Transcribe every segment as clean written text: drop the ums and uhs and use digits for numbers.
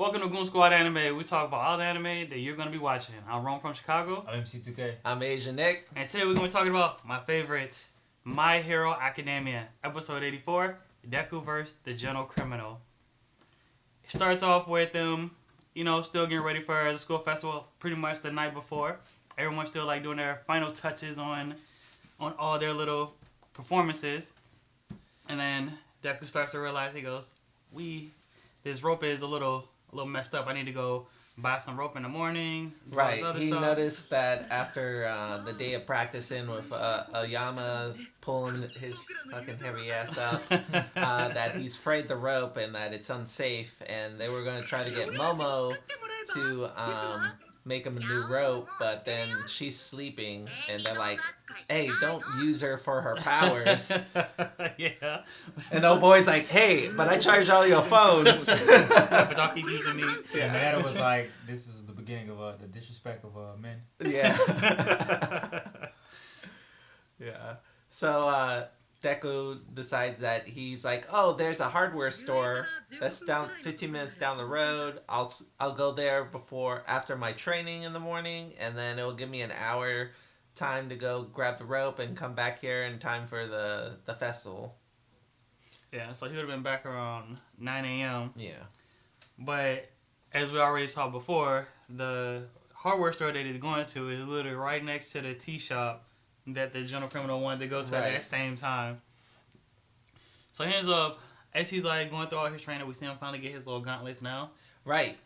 Welcome to Goon Squad Anime. We talk about all the anime that you're going to be watching. I'm Rome from Chicago. I'm MC2K. I'm Asian Nick. And today we're going to be talking about my favorite, My Hero Academia, episode 84, Deku vs. the Gentle Criminal. It starts off with them, still getting ready for the school festival pretty much the night before. Everyone's still doing their final touches on all their little performances. And then Deku starts to realize, he goes, this rope is a little messed up. I need to go buy some rope in the morning. Right. He noticed that after the day of practicing with Oyama's pulling his fucking heavy ass out, that he's frayed the rope and that it's unsafe. And they were going to try to get Momo to make him a new rope, but then she's sleeping, and they're like, "Hey, don't use her for her powers." Yeah. And old boy's like, "Hey, but I charge all your phones." But y'all keep using me. Yeah, Manada was like, "This is the beginning of the disrespect of men." Yeah. Yeah. So Deku decides that he's like, "Oh, there's a hardware store that's down 15 minutes down the road. I'll go there after my training in the morning, and then it'll give me an hour time to go grab the rope and come back here in time for the festival." Yeah, so he would have been back around 9 a.m. Yeah. But as we already saw before, the hardware store that he's going to is literally right next to the tea shop that the Gentle Criminal wanted to go to at that same time. So he ends up, as he's going through all his training, we see him finally get his little gauntlets now. Right.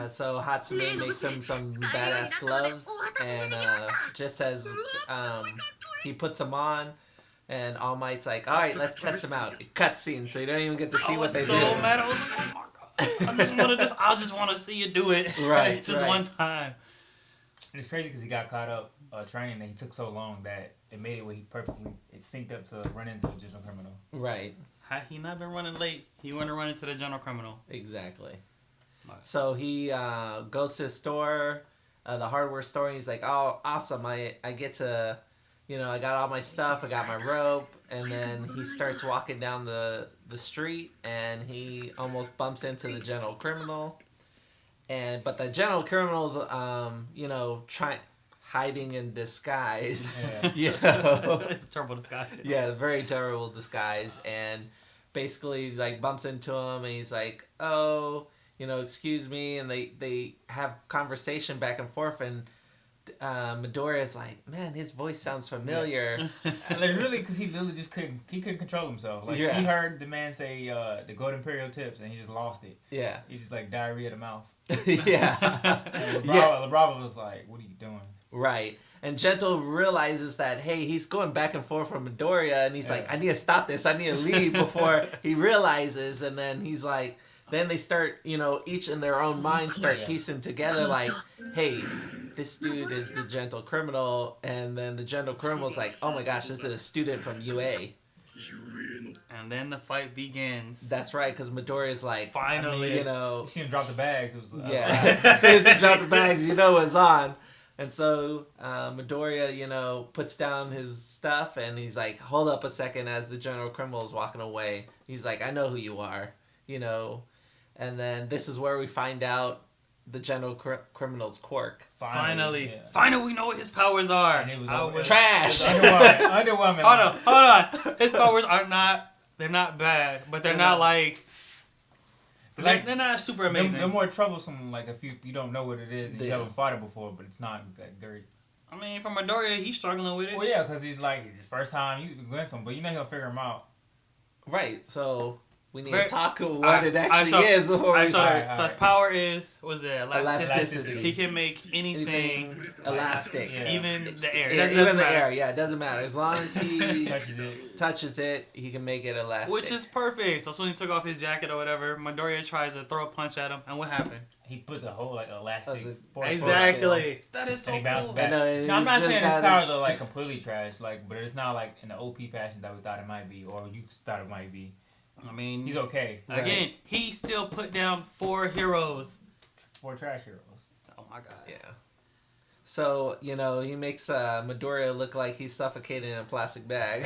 So Hatsume makes him some badass gloves, and just as he puts them on, and All Might's like, "All right, let's test them out." Cutscene, so you don't even get to see what they do. I was so mad. I was like, "Oh my god! I just want to see you do it, right? Just one time." And it's crazy because he got caught up training, and he took so long that it made it where it synced up to run into a Gentle Criminal. Right. Had he not been running late, he wouldn't have run into the Gentle Criminal. Exactly. So he goes to the store, the hardware store, and he's like, "Oh, awesome! I get to, I got all my stuff. I got my rope." And then he starts walking down the street, and he almost bumps into the Gentle Criminal. But the Gentle Criminal's, hiding in disguise. Yeah. It's a terrible disguise. Yeah, very terrible disguise. And basically, he's like bumps into him, and he's like, "Oh, excuse me," and they have conversation back and forth, and Midoriya's like, "Man, his voice sounds familiar." Yeah. And it's really because he literally just couldn't control himself. He heard the man say the Gold Imperial tips, and he just lost it. Yeah. He's just like diarrhea of the mouth. Yeah. And LeBron was like, "What are you doing?" Right. And Gentle realizes that, hey, he's going back and forth from Midoriya, and he's like, "I need to stop this. I need to leave," before he realizes, and then he's like, then they start, each in their own mind start piecing together, like, "Hey, this dude is the Gentle Criminal," and then the Gentle Criminal's like, "Oh my gosh, this is a student from UA." And then the fight begins. That's right, because Midoriya's like, finally, You see him drop the bags. It was, yeah. As soon as he dropped the bags, it's on. And so Midoriya, puts down his stuff, and he's like, "Hold up a second," as the General Criminal is walking away. He's like, "I know who you are," And then this is where we find out the General Criminal's quirk. Finally, we know what his powers are. And it was trash. Underwhelming. Hold on. His powers they're not bad, but they're not they're not super amazing. They're more troublesome, if you don't know what it is and you haven't fought it before, but it's not that great. I mean, for Midoriya, he's struggling with it. Well, yeah, because it's his first time you against him, but he'll figure him out. Right, so we need to talk about what it actually is before we start. So his power is, elasticity. He can make anything elastic. Yeah. Even the air. Even the air, yeah, it doesn't matter. As long as he touches it, he can make it elastic. Which is perfect. So as soon as he took off his jacket or whatever, Midoriya tries to throw a punch at him, and what happened? He put the whole elastic force. Exactly. That is so and he bounced cool. back. And I'm not saying his powers are completely trash, but it's not in the OP fashion that we thought it might be, or you thought it might be. I mean, he's okay. Again, he still put down 4 heroes. 4 trash heroes. Oh my god. Yeah. So, he makes Midoriya look like he's suffocating in a plastic bag.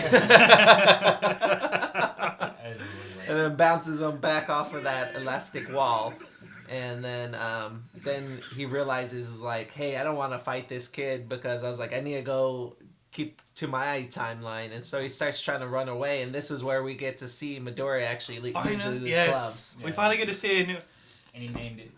And then bounces him back off of that elastic wall. And then he realizes like, hey, I don't want to fight this kid because I was like, I need to go keep to my timeline, and so he starts trying to run away, and this is where we get to see Midori actually uses his gloves. We finally get to see it. And he named it.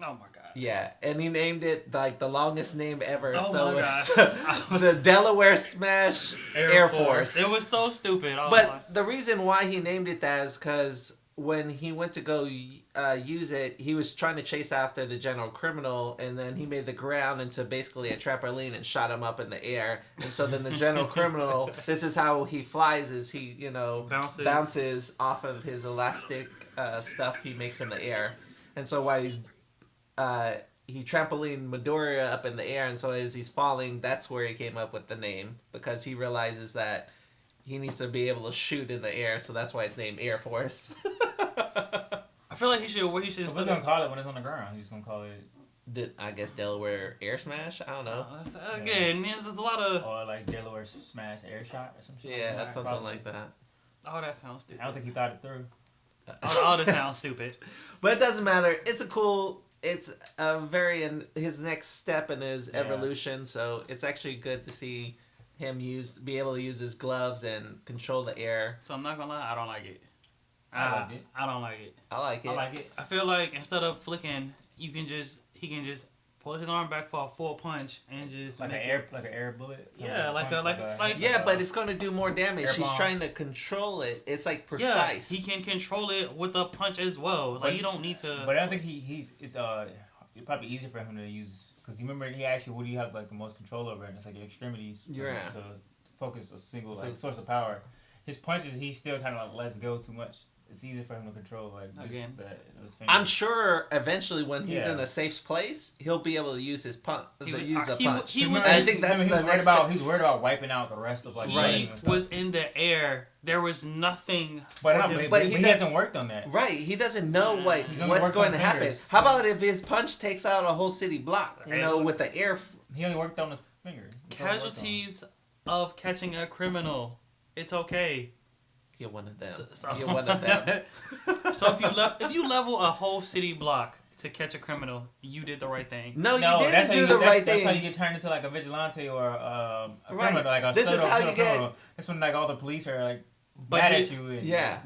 Oh my god. Yeah, and he named it like the longest name ever. Oh so my it's god. the Delaware Smash Air Force. It was so stupid. But the reason why he named it that is because when he went to go use it, he was trying to chase after the general criminal, and then he made the ground into basically a trampoline and shot him up in the air. And so then the general criminal, this is how he flies, is he, bounces off of his elastic stuff he makes in the air. And so while he trampolined Midoriya up in the air, and so as he's falling, that's where he came up with the name, because he realizes that he needs to be able to shoot in the air, so that's why it's named Air Force. I feel like he should. So what's he gonna call it when it's on the ground? He's gonna call it. I guess Delaware Air Smash. I don't know. Again, there's a lot of. Or like Delaware Smash Air Shot or some shit. Yeah, something like that. Oh, that sounds stupid. I don't think he thought it through. Oh, that sounds stupid. But it doesn't matter. It's his next step in his evolution. So it's actually good to see him be able to use his gloves and control the air. So I'm not gonna lie, I don't like it. I like it. I don't like it. I like it. I like it. I feel like instead of flicking, he can just pull his arm back for a full punch and just like an air bullet. Yeah, but it's gonna do more damage. He's trying to control it. It's like precise. Yeah, he can control it with a punch as well. Like you don't need to. But I don't think it's probably easier for him to use, because you remember what do you have like the most control over? And it's like your extremities. Yeah. To focus a single source of power. His punches, he still kind of lets go too much. It's easier for him to control, Again. I'm sure eventually when he's in a safe place, he'll be able to use his punch. I think that's the next step. He's worried about wiping out the rest of He was in the air. There was nothing. But he hasn't worked on that. Right, he doesn't know what's going to happen. How about if his punch takes out a whole city block? With the air. He only worked on his finger. Casualties of catching a criminal. It's okay. You're one of them. You're one of them. So if you level a whole city block to catch a criminal, you did the right thing. No, you didn't do the right thing. That's how you get turned into like a vigilante or a criminal, like a this is how you get. That's when like all the police are like mad at you.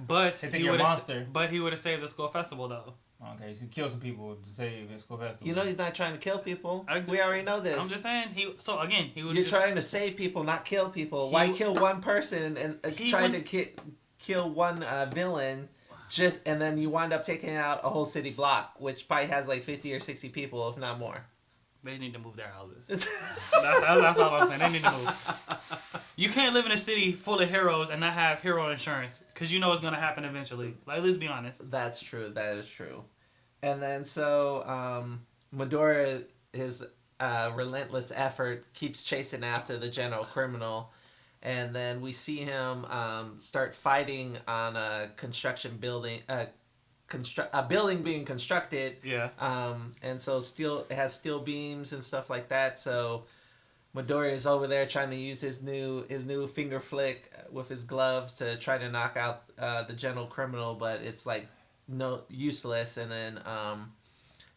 But he would monster. But he would have saved the school festival though. Okay, so he killed some people to save his school festival. He's not trying to kill people. We already know this. I'm just saying he would. You're trying to save people, not kill people. Why kill one person and trying to kill one villain, and then you wind up taking out a whole city block, which probably has like 50 or 60 people, if not more. They need to move their houses. that's all I'm saying. They need to move. You can't live in a city full of heroes and not have hero insurance, because you know it's going to happen eventually. Like, let's be honest. That's true. That is true. And then so Midoriya, his relentless effort, keeps chasing after the general criminal. And then we see him start fighting on a construction building, a building being constructed. Yeah. And so it has steel beams and stuff like that. So Midoriya is over there trying to use his new finger flick with his gloves to try to knock out the general criminal, but it's like useless. And then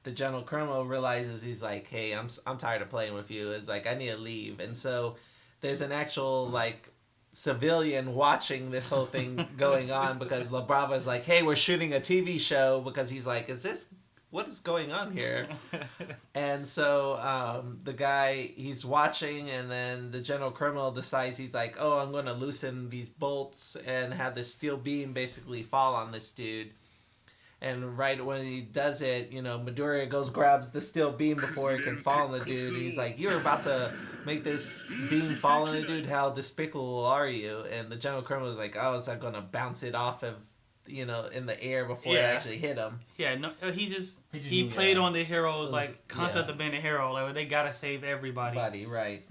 the general criminal realizes, he's like, hey, I'm tired of playing with you. It's like, I need to leave. And so there's an actual like civilian watching this whole thing going on, because La Brava's like, hey, we're shooting a TV show, because he's like, what is going on here? And so the guy, he's watching, and then the general criminal decides, he's like, oh, I'm going to loosen these bolts and have this steel beam basically fall on this dude. And right when he does it, Midoriya grabs the steel beam before it can fall on the dude. He's like, you're about to make this beam fall on the dude? How despicable are you? And the general criminal is like, oh, is that going to bounce it off of, in the air before it actually hit him? Yeah, no, he played on the heroes, like, concept of being a hero. Like, they got to save everybody. Right.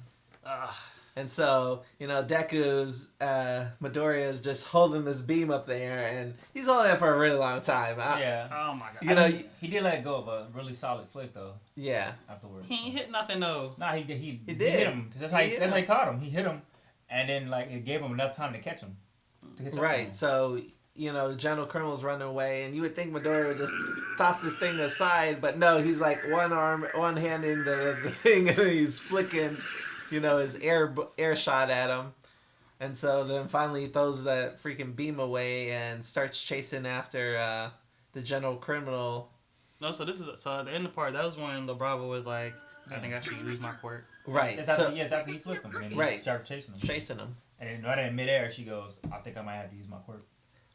And so, Deku's, Midoriya is just holding this beam up there, and he's holding it for a really long time. Oh my god. He did let go of a really solid flick, though. Yeah. Afterwards. He ain't hit nothing, though. Nah, he did. He did. Hit him. That's how he caught him. He hit him, and then, like, it gave him enough time to catch him. Right. So General Criminal's running away, and you would think Midori would just toss this thing aside, but no, he's like one hand in the thing, and he's flicking, his air shot at him. And so then finally he throws that freaking beam away and starts chasing after the General Criminal. No, so at the end of the part, that was when LeBravo was like, I think I should use my quirk. Right. That's after he flipped him, and then he started chasing him. And then right in midair, she goes, I think I might have to use my quirk.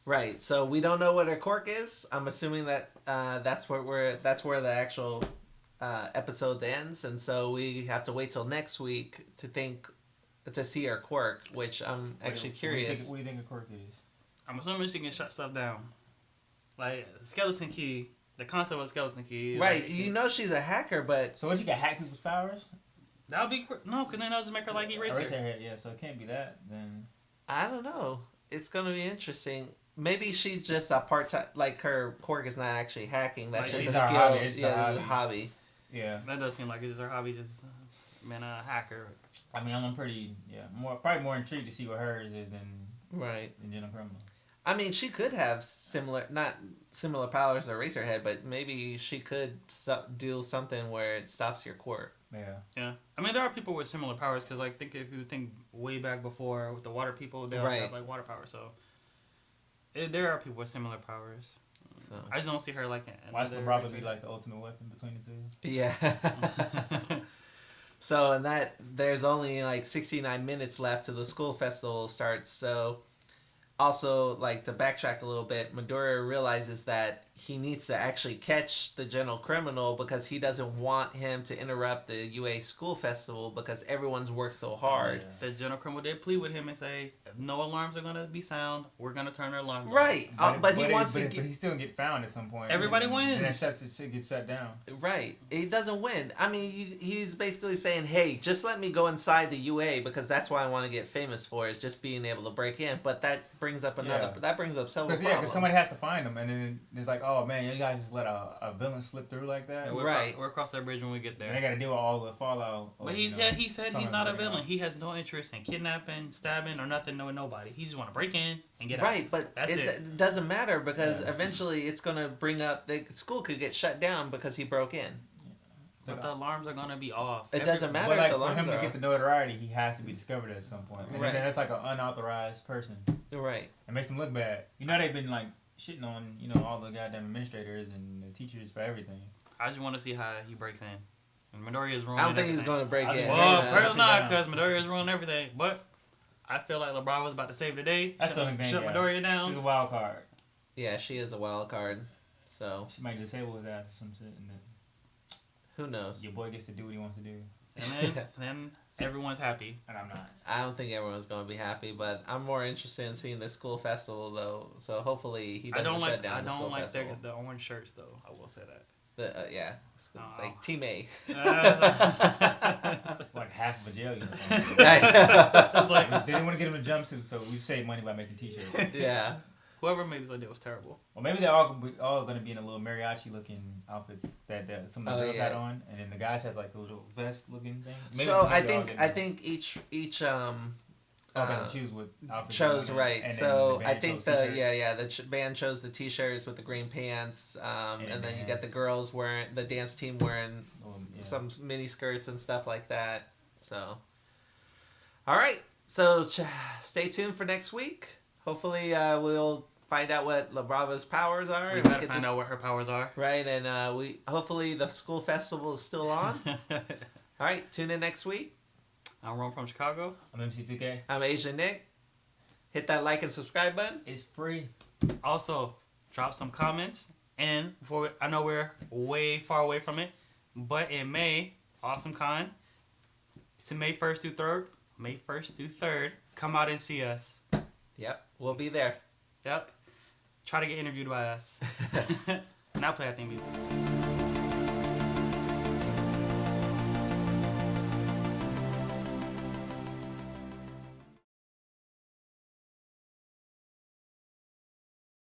Right. So we don't know what her quirk is. I'm assuming that that's where the actual episode ends, and so we have to wait till next week to see her quirk, which I'm actually curious. What do you think a quirk is? I'm assuming she can shut stuff down. Like, skeleton key, the concept of skeleton key. Right, like, she's a hacker, but... So what, she can hack people's powers? That would be... No, because then that would just make her like Eraser. Eraserhead, yeah, so it can't be that, then... I don't know. It's going to be interesting. Maybe she's just a part-time... Like, her quirk is not actually hacking. That's like just a skill. Hobby. It's a hobby. Yeah. That does seem like it's her hobby, just being a hacker. I mean, I'm probably more intrigued to see what hers is than General Criminal. I mean, she could have not similar powers to Eraserhead, but maybe she could do something where it stops your quirk. Yeah. Yeah. I mean, there are people with similar powers, because, like, if you think way back before with the water people, they all have, like, water power, so... there are people with similar powers. So I just don't see her like that. Why should LeBravo be like the ultimate weapon between the two? Yeah. So, and there's only like 69 minutes left till the school festival starts. So, also, like, to backtrack a little bit, Midoriya realizes that he needs to actually catch the General Criminal because he doesn't want him to interrupt the UA school festival because everyone's worked so hard. Yeah. The General Criminal did plead with him and say, if no alarms are going to be sound, we're going to turn our alarms right. But he wants to But he still gonna get found at some point. Everybody wins. And that shit gets shut down. Right. He doesn't win. I mean, he's basically saying, hey, just let me go inside the UA because that's what I want to get famous for, is just being able to break in. But that brings up several problems. Because somebody has to find him, and then it's like, oh man, you guys just let a villain slip through like that. Yeah, we're across that bridge when we get there. And they got to deal with all the fallout. But he said he's not a villain. He has no interest in kidnapping, stabbing, or nothing with nobody. He just want to break in and get out. Right, but it doesn't matter because eventually it's going to bring up the school could get shut down because he broke in. But the alarms are gonna be off. It doesn't matter if the alarms are off. For him to get the notoriety, he has to be discovered at some point. And that's like an unauthorized person. Right. It makes them look bad. They've been like shitting on all the goddamn administrators and the teachers for everything. I just want to see how he breaks in. And Midoriya is ruining everything. I don't think he's going to break in. Well, first not, because Midoriya is ruining everything. But I feel like LeBron was about to save the day. That's the only thing. Shut Midoriya down. She's a wild card. Yeah, she is a wild card. So she might disable his ass or some shit. And then who knows? Your boy gets to do what he wants to do. And then everyone's happy. And I'm not. I don't think everyone's going to be happy, but I'm more interested in seeing the school festival, though. So hopefully he doesn't shut down the school festival. I don't like the orange shirts, though. I will say that. It's like Team A. It's like half of a jail uniform. They didn't want to get him a jumpsuit, so we saved money by making t-shirts. Yeah. Whoever made this idea was terrible. Well, maybe they're all going to be in a little mariachi-looking outfits that some of the girls had on, and then the guys had like the little vest-looking thing. Maybe so I think each choose what outfit chose right. And so I think the band chose the t-shirts with the green pants, and then you got the girls wearing the dance team wearing some mini skirts and stuff like that. So, all right. So stay tuned for next week. Hopefully we'll find out what LeBrava's powers are. We gotta find out what her powers are. Right, and hopefully the school festival is still on. All right, tune in next week. I'm Ron from Chicago. I'm MC2K. I'm Asian Nick. Hit that like and subscribe button. It's free. Also, drop some comments. And I know we're way far away from it, but in May, Awesome Con. It's May 1st through 3rd. May 1st through 3rd. Come out and see us. Yep, we'll be there. Yep. Try to get interviewed by us. Now play our theme music.